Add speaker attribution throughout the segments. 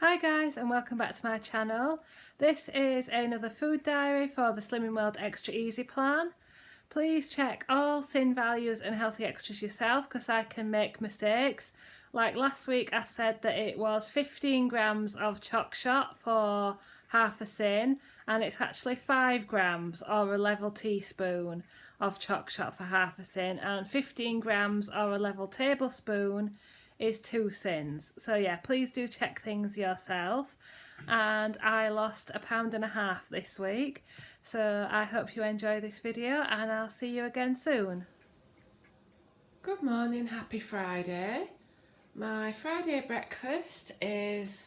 Speaker 1: Hi guys and welcome back to my channel. This is another food diary for the Slimming World Extra Easy plan. Please check all sin values and healthy extras yourself because I can make mistakes. Like last week I said that it was 15 grams of choc shot for half a sin and it's actually 5 grams or a level teaspoon of choc shot for half a sin, and 15 grams or a level tablespoon is 2 sins. So yeah, please do check things yourself. And I lost 1.5 pounds this week, so I hope you enjoy this video and I'll see you again soon. Good morning, happy Friday. My Friday breakfast is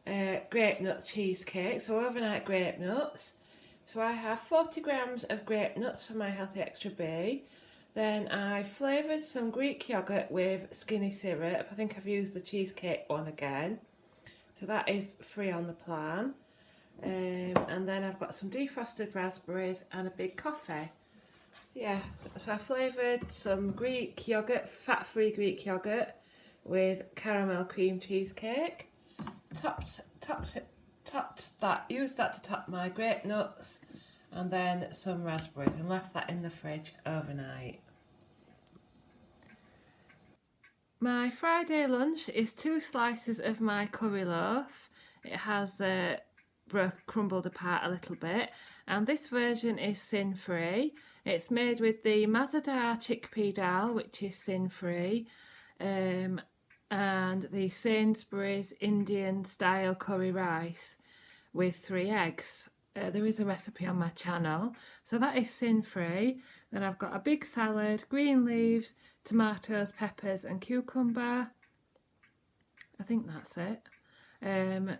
Speaker 1: grape nuts cheesecake, so overnight grape nuts. So I have 40 grams of grape nuts for my Healthy Extra B. Then I flavoured some Greek yoghurt with skinny syrup. I think I've used the cheesecake one again. So that is free on the plan. And then I've got some defrosted raspberries and a big coffee. Yeah, so I flavoured some Greek yoghurt, fat-free Greek yoghurt with caramel cream cheesecake. Used that to top my grape nuts and then some raspberries, and left that in the fridge overnight. My Friday lunch is 2 slices of my curry loaf. It has crumbled apart a little bit, and this version is sin free. It's made with the Mazadar chickpea dal, which is sin free, and the Sainsbury's Indian style curry rice with 3 eggs. There is a recipe on my channel, so that is sin free. Then I've got a big salad, green leaves, tomatoes, peppers and cucumber. I think that's it.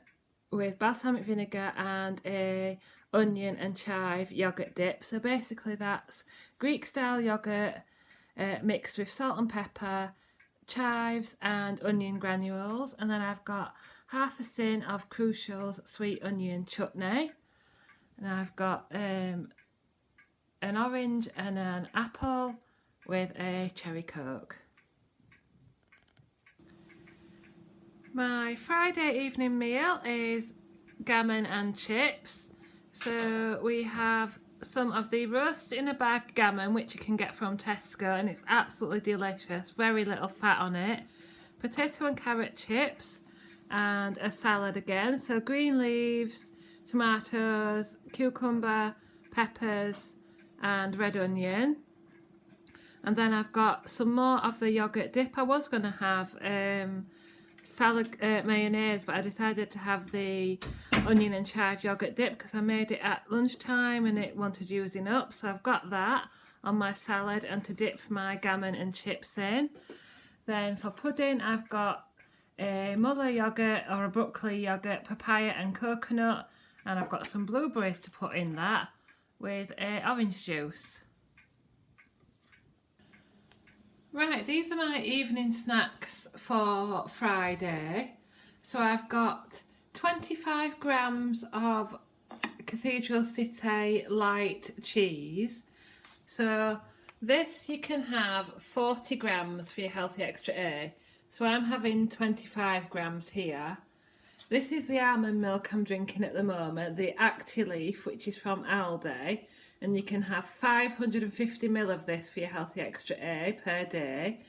Speaker 1: With balsamic vinegar and a onion and chive yogurt dip. So basically that's Greek style yogurt mixed with salt and pepper, chives and onion granules. And then I've got half a tin of Crucial's sweet onion chutney. And I've got an orange and an apple with a cherry coke. My Friday evening meal is gammon and chips. So we have some of the roast in a bag gammon, which you can get from Tesco, and it's absolutely delicious, very little fat on it. Potato and carrot chips and a salad again. So green leaves, tomatoes, cucumber, peppers and red onion. And then I've got some more of the yogurt dip. I was going to have salad mayonnaise, but I decided to have the onion and chive yogurt dip because I made it at lunchtime and it wanted using up. So I've got that on my salad and to dip my gammon and chips in. Then for pudding I've got a Muller yogurt or a broccoli yogurt, papaya and coconut, and I've got some blueberries to put in that with orange juice. Right, these are my evening snacks for Friday. So I've got 25 grams of Cathedral City light cheese. So this you can have 40 grams for your Healthy Extra A. So I'm having 25 grams here. This is the almond milk I'm drinking at the moment, the Actileaf, which is from Aldi. And you can have 550 ml of this for your Healthy Extra A per day.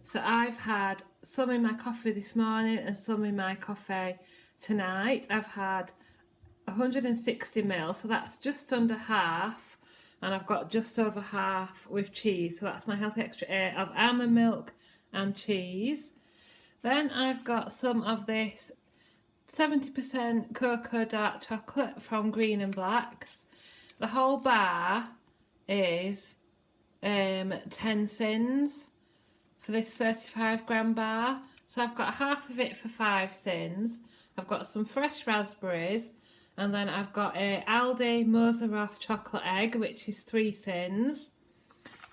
Speaker 1: So I've had some in my coffee this morning and some in my coffee tonight. I've had 160 ml, so that's just under half. And I've got just over half with cheese. So that's my Healthy Extra A of almond milk and cheese. Then I've got some of this 70% cocoa dark chocolate from Green and Blacks. The whole bar is 10 sins for this 35 gram bar. So I've got half of it for 5 sins. I've got some fresh raspberries, and then I've got a Aldi Moseroth chocolate egg, which is 3 sins.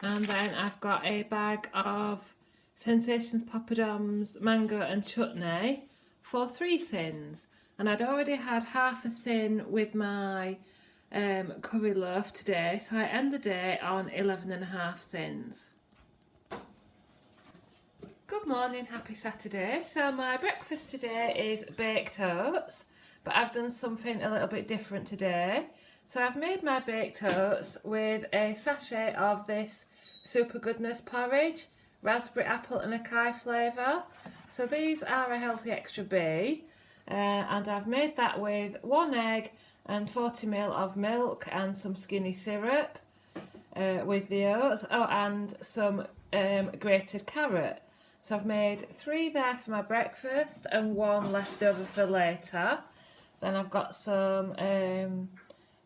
Speaker 1: And then I've got a bag of Sensations Poppadoms mango and chutney for 3 sins. And I'd already had half a sin with my curry loaf today, so I end the day on 11.5 sins. Good morning, happy Saturday. So my breakfast today is baked oats, but I've done something a little bit different today. So I've made my baked oats with a sachet of this Super Goodness porridge, raspberry, apple and acai flavour. So these are a healthy extra B, and I've made that with 1 egg and 40ml of milk and some skinny syrup with the oats, and some grated carrot. So I've made 3 there for my breakfast and 1 left over for later. Then I've got some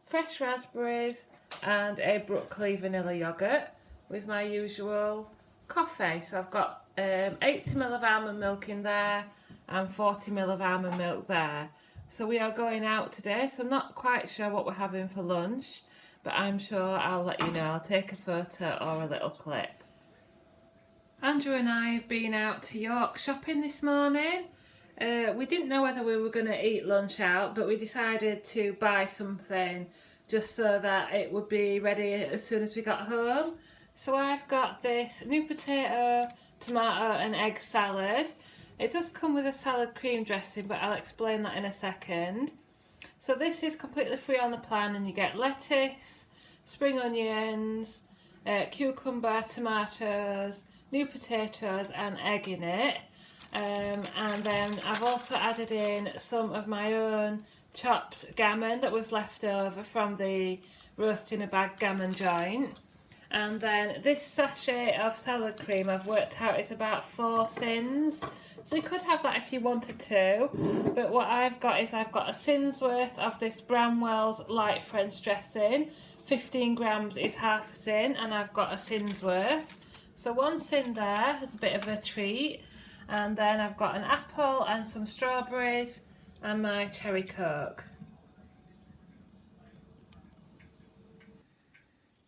Speaker 1: fresh raspberries and a broccoli vanilla yoghurt with my usual coffee. So I've got 80ml of almond milk in there and 40ml of almond milk there. So we are going out today, so I'm not quite sure what we're having for lunch, but I'm sure I'll let you know. I'll take a photo or a little clip. Andrew and I have been out to York shopping this morning. We didn't know whether we were going to eat lunch out, but we decided to buy something just so that it would be ready as soon as we got home. So I've got this new potato, tomato and egg salad. It does come with a salad cream dressing, but I'll explain that in a second. So this is completely free on the plan, and you get lettuce, spring onions, cucumber, tomatoes, new potatoes and egg in it, and then I've also added in some of my own chopped gammon that was left over from the roast in a bag gammon joint. And then this sachet of salad cream I've worked out is about 4 sins, so you could have that if you wanted to, but what I've got is I've got a sin's worth of this Bramwell's light French dressing. 15 grams is half a sin, and I've got a sin's worth. So 1 sin there is a bit of a treat, and then I've got an apple and some strawberries and my cherry coke.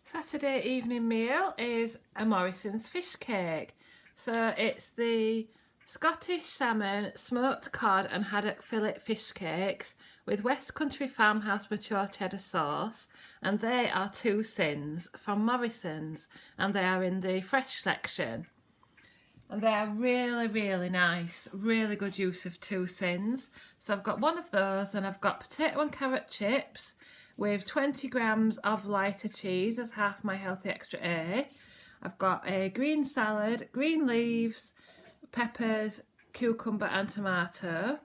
Speaker 1: Saturday evening meal is a Morrison's fish cake. So it's the Scottish salmon, smoked cod and haddock fillet fish cakes with West Country Farmhouse mature cheddar sauce, and they are 2 sins from Morrison's, and they are in the fresh section, and they are really nice, really good use of 2 sins. So I've got 1 of those, and I've got potato and carrot chips with 20 grams of lighter cheese as half my healthy extra A. I've got a green salad, green leaves, peppers, cucumber and tomato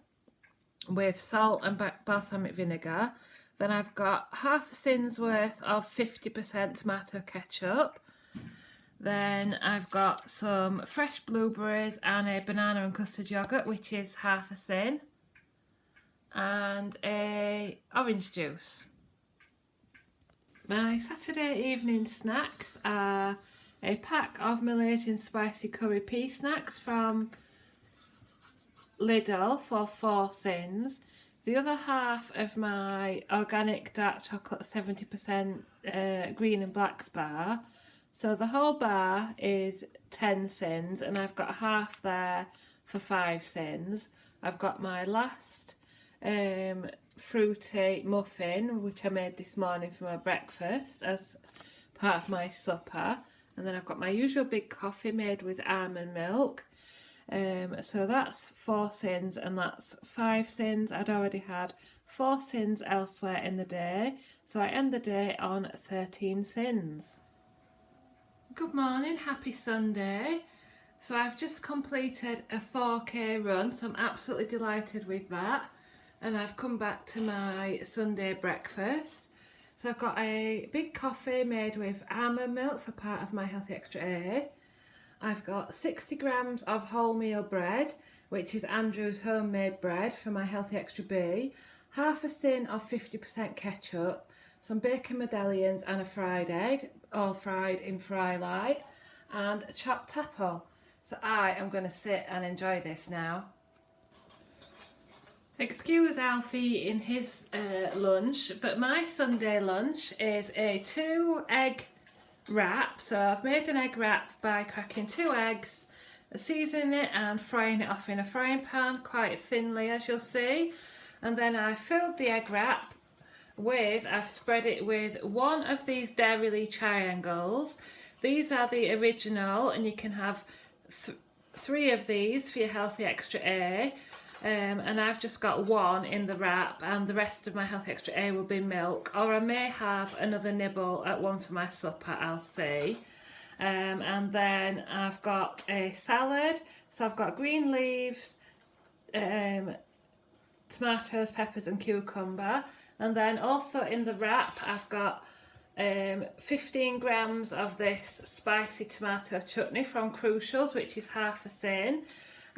Speaker 1: with salt and balsamic vinegar. Then I've got half a sin's worth of 50% tomato ketchup. Then I've got some fresh blueberries and a banana and custard yoghurt, which is half a sin, and a orange juice. My Saturday evening snacks are a pack of Malaysian spicy curry pea snacks from Lidl for 4 sins. The other half of my organic dark chocolate 70% green and blacks bar. So the whole bar is 10 sins, and I've got half there for 5 sins. I've got my last fruity muffin, which I made this morning for my breakfast as part of my supper. And then I've got my usual big coffee made with almond milk. So that's 4 sins, and that's 5 sins. I'd already had 4 sins elsewhere in the day, so I end the day on 13 sins. Good morning, happy Sunday. So I've just completed a 4K run, so I'm absolutely delighted with that. And I've come back to my Sunday breakfast. So I've got a big coffee made with almond milk for part of my healthy extra A. I've got 60 grams of wholemeal bread, which is Andrew's homemade bread for my healthy extra B, half a sin of 50% ketchup, some bacon medallions and a fried egg, all fried in fry light, and a chopped apple. So I am going to sit and enjoy this now. Excuse Alfie eating his lunch, but my Sunday lunch is a 2 egg wrap. So I've made an egg wrap by cracking 2 eggs, seasoning it and frying it off in a frying pan quite thinly, as you'll see. And then I filled the egg wrap with, I've spread it with 1 of these Dairy Lee triangles. These are the original, and you can have 3 of these for your Healthy Extra A. And I've just got 1 in the wrap, and the rest of my Healthy Extra A will be milk, or I may have another nibble at one for my supper, I'll see. And then I've got a salad, so I've got green leaves, tomatoes, peppers and cucumber. And then also in the wrap I've got 15 grams of this spicy tomato chutney from Crucials, which is half a sin.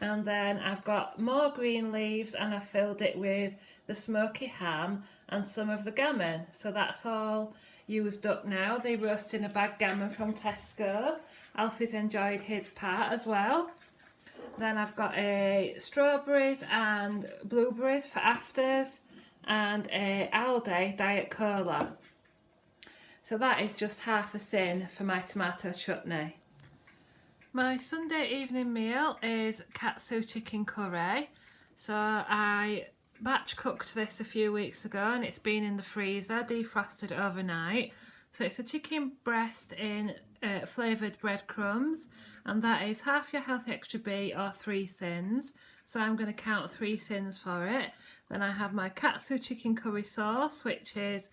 Speaker 1: And then I've got more green leaves, and I've filled it with the smoky ham and some of the gammon. So that's all used up now. The roast in a bag gammon from Tesco. Alfie's enjoyed his part as well. Then I've got a strawberries and blueberries for afters, and a Aldi Diet Cola. So that is just half a sin for my tomato chutney. My Sunday evening meal is Katsu chicken curry. So I batch cooked this a few weeks ago, and it's been in the freezer, defrosted overnight. So it's a chicken breast in flavoured breadcrumbs, and that is half your Healthy Extra B or 3 sins. So I'm going to count 3 sins for it. Then I have my Katsu chicken curry sauce, which is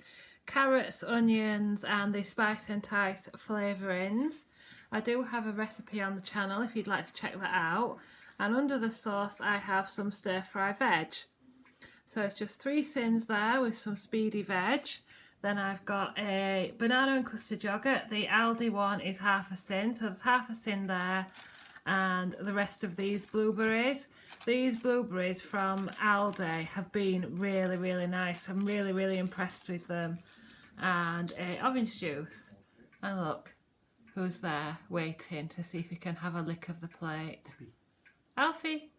Speaker 1: carrots, onions and the Spice and Entice flavourings. I do have a recipe on the channel if you'd like to check that out. And under the sauce I have some stir fry veg. So it's just 3 sins there with some speedy veg. Then I've got a banana and custard yoghurt. The Aldi one is half a sin, so there's half a sin there. And the rest of these blueberries. These blueberries from Aldi have been really nice. I'm really impressed with them. And orange juice. And look, who's there waiting to see if he can have a lick of the plate. Alfie,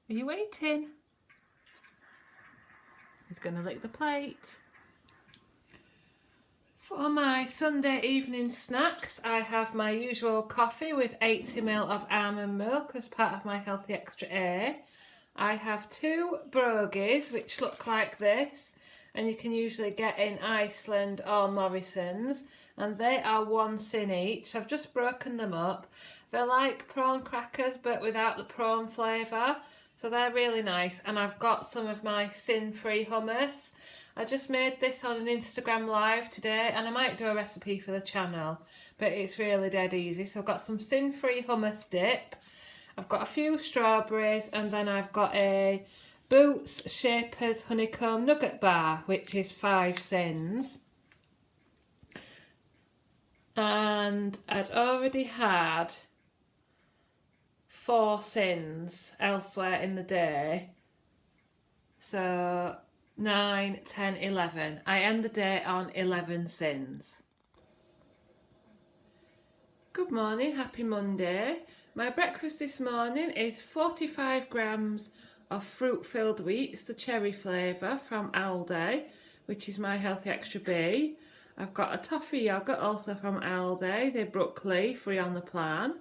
Speaker 1: are you waiting? He's going to lick the plate. For my Sunday evening snacks, I have my usual coffee with 80ml of almond milk as part of my Healthy Extra A. I have 2 brogies which look like this, and you can usually get in Iceland or Morrison's, and they are 1 sin each. I've just broken them up. They're like prawn crackers but without the prawn flavour, so they're really nice. And I've got some of my sin-free hummus. I just made this on an Instagram live today, and I might do a recipe for the channel, but it's really dead easy. So I've got some sin-free hummus dip, I've got a few strawberries, and then I've got a Boots Shapers honeycomb nugget bar, which is 5 sins. And I'd already had 4 sins elsewhere in the day, so 9, 10, 11. I end the day on 11 sins. Good morning, happy Monday. My breakfast this morning is 45 grams of fruit-filled wheats, the cherry flavour from Aldi, which is my Healthy Extra B. I've got a toffee yoghurt also from Aldi, the Broccoli, free on the plan.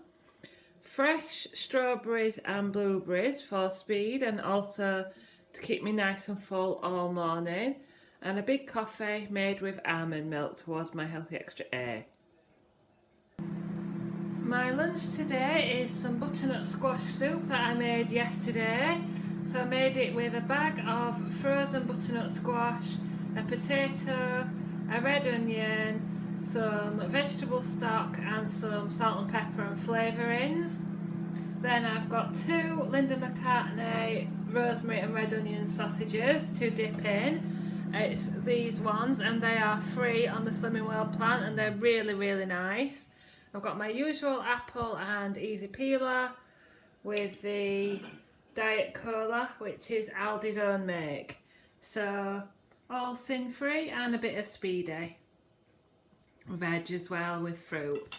Speaker 1: Fresh strawberries and blueberries for speed and also to keep me nice and full all morning. And a big coffee made with almond milk towards my Healthy Extra A. My lunch today is some butternut squash soup that I made yesterday. So I made it with a bag of frozen butternut squash, a potato, a red onion, some vegetable stock and some salt and pepper and flavourings. Then I've got 2 Linda McCartney rosemary and red onion sausages to dip in. It's these ones, and they are free on the Slimming World plan, and they're really nice. I've got my usual apple and easy peeler with the Diet Cola, which is Aldi's own make. So all sin free and a bit of speedy. Veg as well with fruit.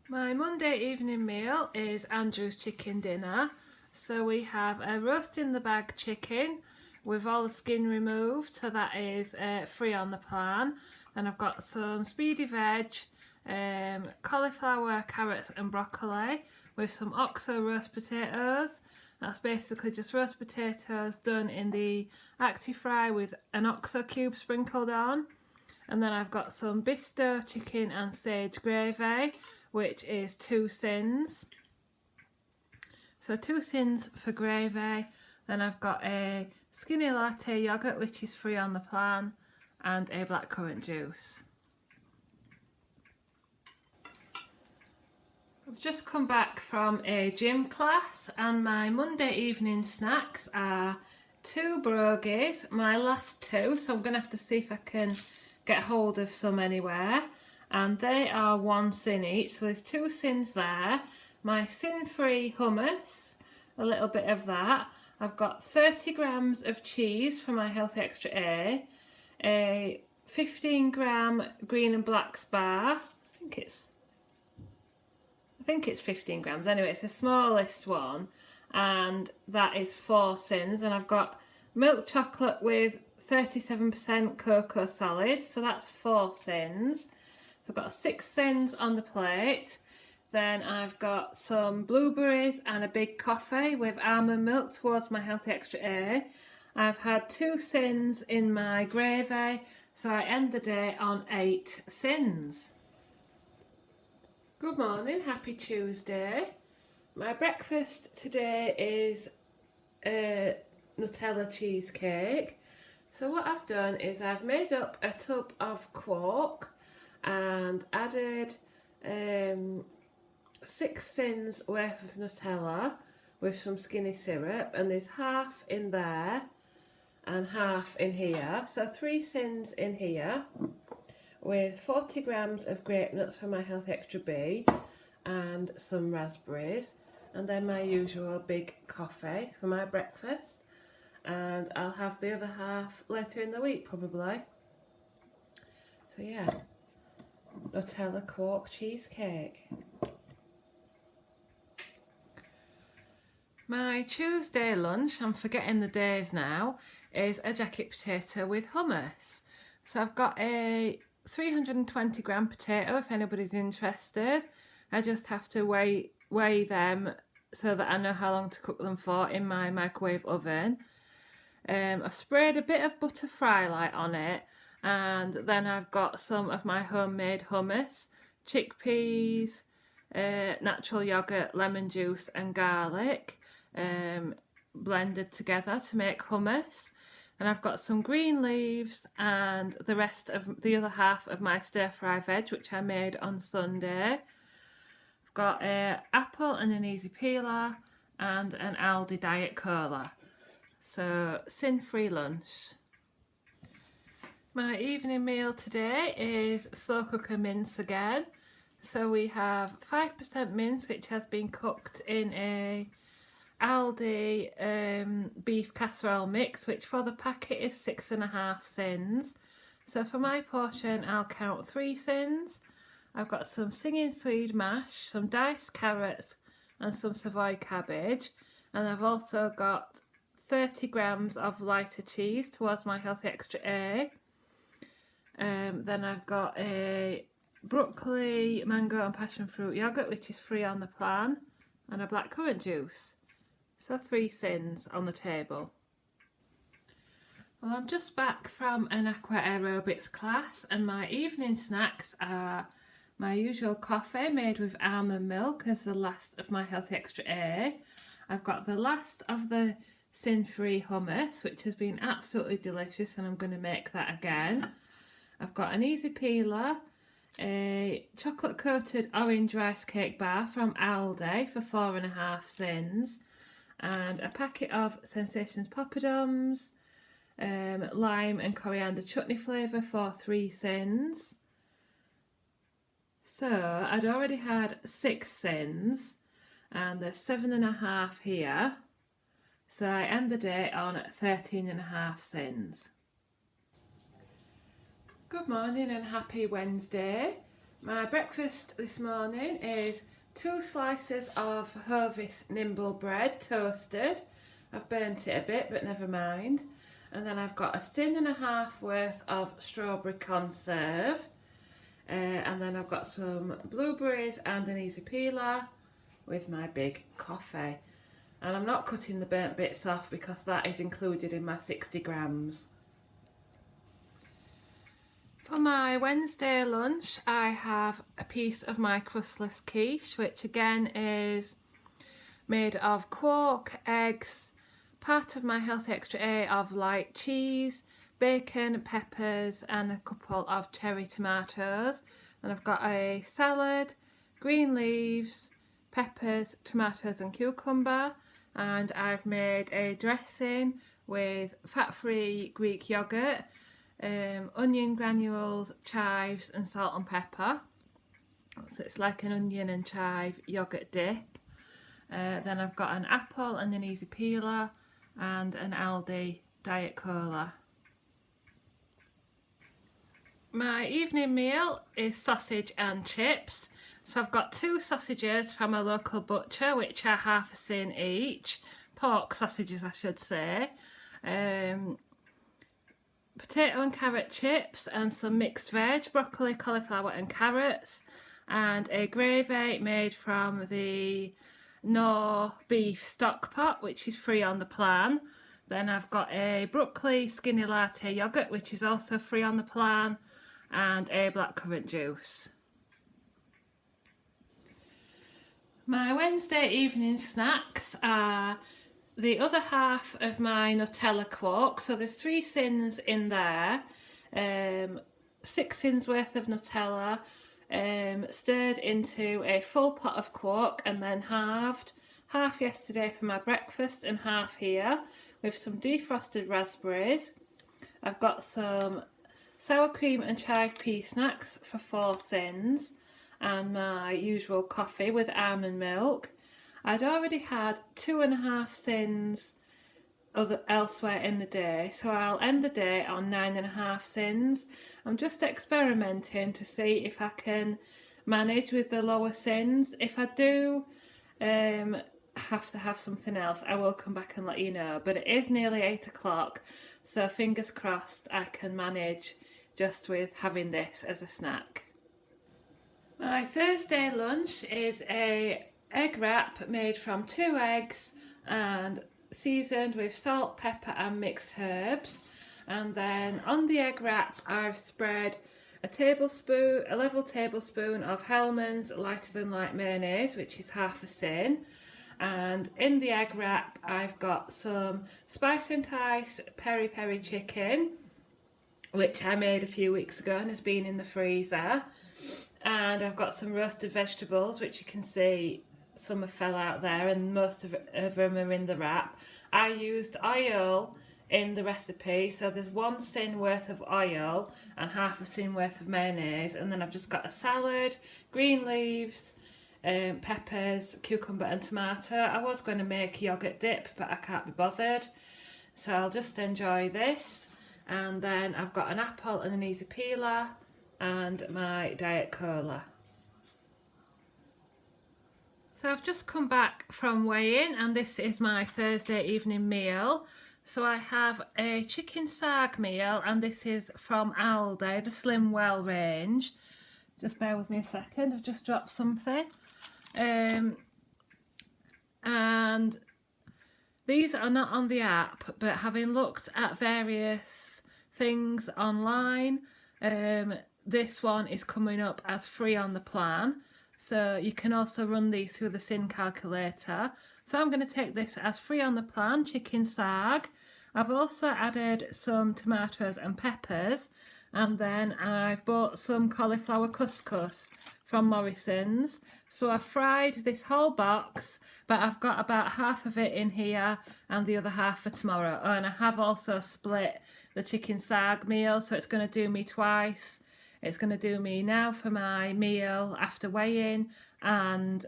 Speaker 1: My Monday evening meal is Andrew's chicken dinner. So we have a roast in the bag chicken with all the skin removed, so that is free on the plan. And I've got some speedy veg, cauliflower, carrots and broccoli with some OXO roast potatoes. That's basically just roast potatoes done in the Actifry with an OXO cube sprinkled on. And then I've got some Bisto chicken and sage gravy which is 2 sins. So 2 sins for gravy. Then I've got a skinny latte yoghurt, which is free on the plan, and a blackcurrant juice. I've just come back from a gym class, and my Monday evening snacks are 2 brogies, my last 2, so I'm going to have to see if I can get hold of some anywhere. And they are 1 sin each, so there's 2 sins there. My sin-free hummus, a little bit of that. I've got 30 grams of cheese for my Healthy Extra a 15 gram green and black spar. I think it's 15 grams. Anyway, it's the smallest one, and that is 4 sins. And I've got milk chocolate with 37% cocoa solid, so that's 4 sins. So I've got 6 sins on the plate. Then I've got some blueberries and a big coffee with almond milk towards my Healthy Extra I've had 2 sins in my gravy, so I end the day on 8 sins. Good morning, happy Tuesday. My breakfast today is a Nutella cheesecake. So what I've done is I've made up a tub of quark and added 6 sins worth of Nutella with some skinny syrup, and there's half in there and half in here, so 3 sins in here with 40 grams of grape nuts for my Healthy Extra B and some raspberries, and then my usual big coffee for my breakfast, and I'll have the other half later in the week probably. So yeah, Nutella quark cheesecake. My Tuesday lunch, I'm forgetting the days now, is a jacket potato with hummus. So I've got a 320 gram potato if anybody's interested. I just have to weigh them so that I know how long to cook them for in my microwave oven. I've sprayed a bit of butter fry light on it, and then I've got some of my homemade hummus, chickpeas, natural yogurt, lemon juice and garlic blended together to make hummus. And I've got some green leaves and the rest of the other half of my stir fry veg, which I made on Sunday. I've got an apple and an easy peeler and an Aldi Diet Cola. So sin-free lunch. My evening meal today is slow cooker mince again. So we have 5% mince, which has been cooked in a Aldi beef casserole mix, which for the packet is 6.5 sins. So for my portion I'll count 3 sins. I've got some singing Swede mash, some diced carrots and some Savoy cabbage, and I've also got 30 grams of lighter cheese towards my Healthy Extra then I've got a broccoli, mango and passion fruit yoghurt, which is free on the plan, and a blackcurrant juice. So 3 sins on the table. Well, I'm just back from an aqua aerobics class, and my evening snacks are my usual coffee made with almond milk as the last of my Healthy Extra I've got the last of the sin-free hummus, which has been absolutely delicious, and I'm going to make that again. I've got an easy peeler, a chocolate coated orange rice cake bar from Aldi for 4.5 sins, and a packet of Sensations poppadoms, lime and coriander chutney flavour for 3 sins. So I'd already had 6 sins and there's 7.5 here, so I end the day on 13.5 sins. Good morning and happy Wednesday. My breakfast this morning is 2 slices of Hovis Nimble bread toasted. I've burnt it a bit, but never mind. And then I've got a sin and a half worth of strawberry conserve. And then I've got some blueberries and an easy peeler with my big coffee. And I'm not cutting the burnt bits off because that is included in my 60 grams. For my Wednesday lunch, I have a piece of my crustless quiche, which again is made of quark, eggs, part of my Healthy Extra A of light cheese, bacon, peppers and a couple of cherry tomatoes. And I've got a salad, green leaves, peppers, tomatoes and cucumber. And I've made a dressing with fat-free Greek yoghurt, onion granules, chives and salt and pepper. So it's like an onion and chive yoghurt dip. Then I've got an apple and an easy peeler and an Aldi Diet Cola. My evening meal is sausage and chips. So I've got 2 sausages from a local butcher, which are half a sin each. Pork sausages, I should say. Potato and carrot chips and some mixed veg, broccoli, cauliflower and carrots, and a gravy made from the no beef stock pot, which is free on the plan. Then I've got a broccoli skinny latte yoghurt, which is also free on the plan, and a blackcurrant juice. My Wednesday evening snacks are the other half of my Nutella quark. So there's 3 sins in there, 6 sins worth of Nutella, stirred into a full pot of quark and then halved. Half yesterday for my breakfast and half here with some defrosted raspberries. I've got some sour cream and chive pea snacks for 4 sins and my usual coffee with almond milk. I'd already had 2.5 sins elsewhere in the day, so I'll end the day on 9.5 sins. I'm just experimenting to see if I can manage with the lower sins. If I do have to have something else, I will come back and let you know, but it is nearly 8 o'clock, so fingers crossed I can manage just with having this as a snack. My Thursday lunch is a egg wrap made from 2 eggs and seasoned with salt, pepper and mixed herbs. And then on the egg wrap I've spread a level tablespoon of Hellmann's lighter than light mayonnaise, which is half a sin. And in the egg wrap I've got some spice and ice peri peri chicken, which I made a few weeks ago and has been in the freezer. And I've got some roasted vegetables, which you can see some have fell out there and most of them are in the wrap. I used oil in the recipe, so there's 1 sin worth of oil and half a sin worth of mayonnaise, and then I've just got a salad, green leaves, peppers, cucumber and tomato. I was going to make yogurt dip, but I can't be bothered, so I'll just enjoy this. And then I've got an apple and an easy peeler and my Diet Cola. So I've just come back from weigh-in and this is my Thursday evening meal. So I have a chicken sarg meal and this is from Aldi, the Slim Well range. Just bear with me a second, I've just dropped something. And these are not on the app, but having looked at various things online, this one is coming up as free on the plan. So you can also run these through the sin calculator. So I'm going to take this as free on the plan, chicken sarg. I've also added some tomatoes and peppers, and then I've bought some cauliflower couscous from Morrison's. So I've fried this whole box, but I've got about half of it in here and the other half for tomorrow. Oh, and I have also split the chicken sarg meal, so it's going to do me twice. It's going to do me now for my meal after weigh-in and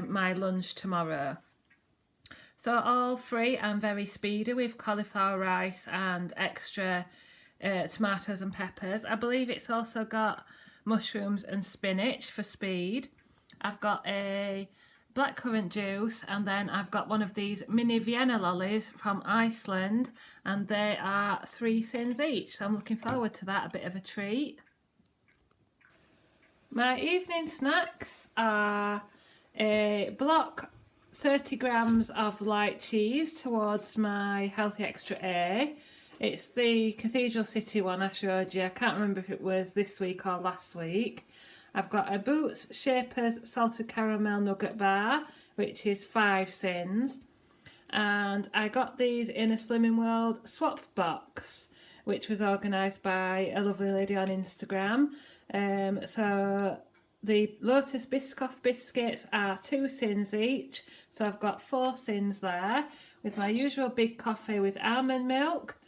Speaker 1: my lunch tomorrow. So all free and very speedy with cauliflower rice and extra tomatoes and peppers. I believe it's also got mushrooms and spinach for speed. I've got a blackcurrant juice and then I've got one of these mini Vienna lollies from Iceland and they are 3 sins each. So I'm looking forward to that, a bit of a treat. My evening snacks are a block 30 grams of light cheese towards my Healthy Extra A, It's the Cathedral City one I showed you. I can't remember if it was this week or last week. I've got a Boots Shapers Salted Caramel Nugget Bar, which is 5 sins. And I got these in a Slimming World swap box, which was organised by a lovely lady on Instagram. So the Lotus Biscoff biscuits are 2 sins each, so I've got 4 sins there, with my usual big coffee with almond milk.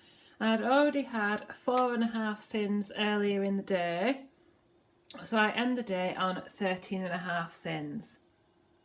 Speaker 1: I'd already had 4.5 sins earlier in the day, so I end the day on 13.5 sins.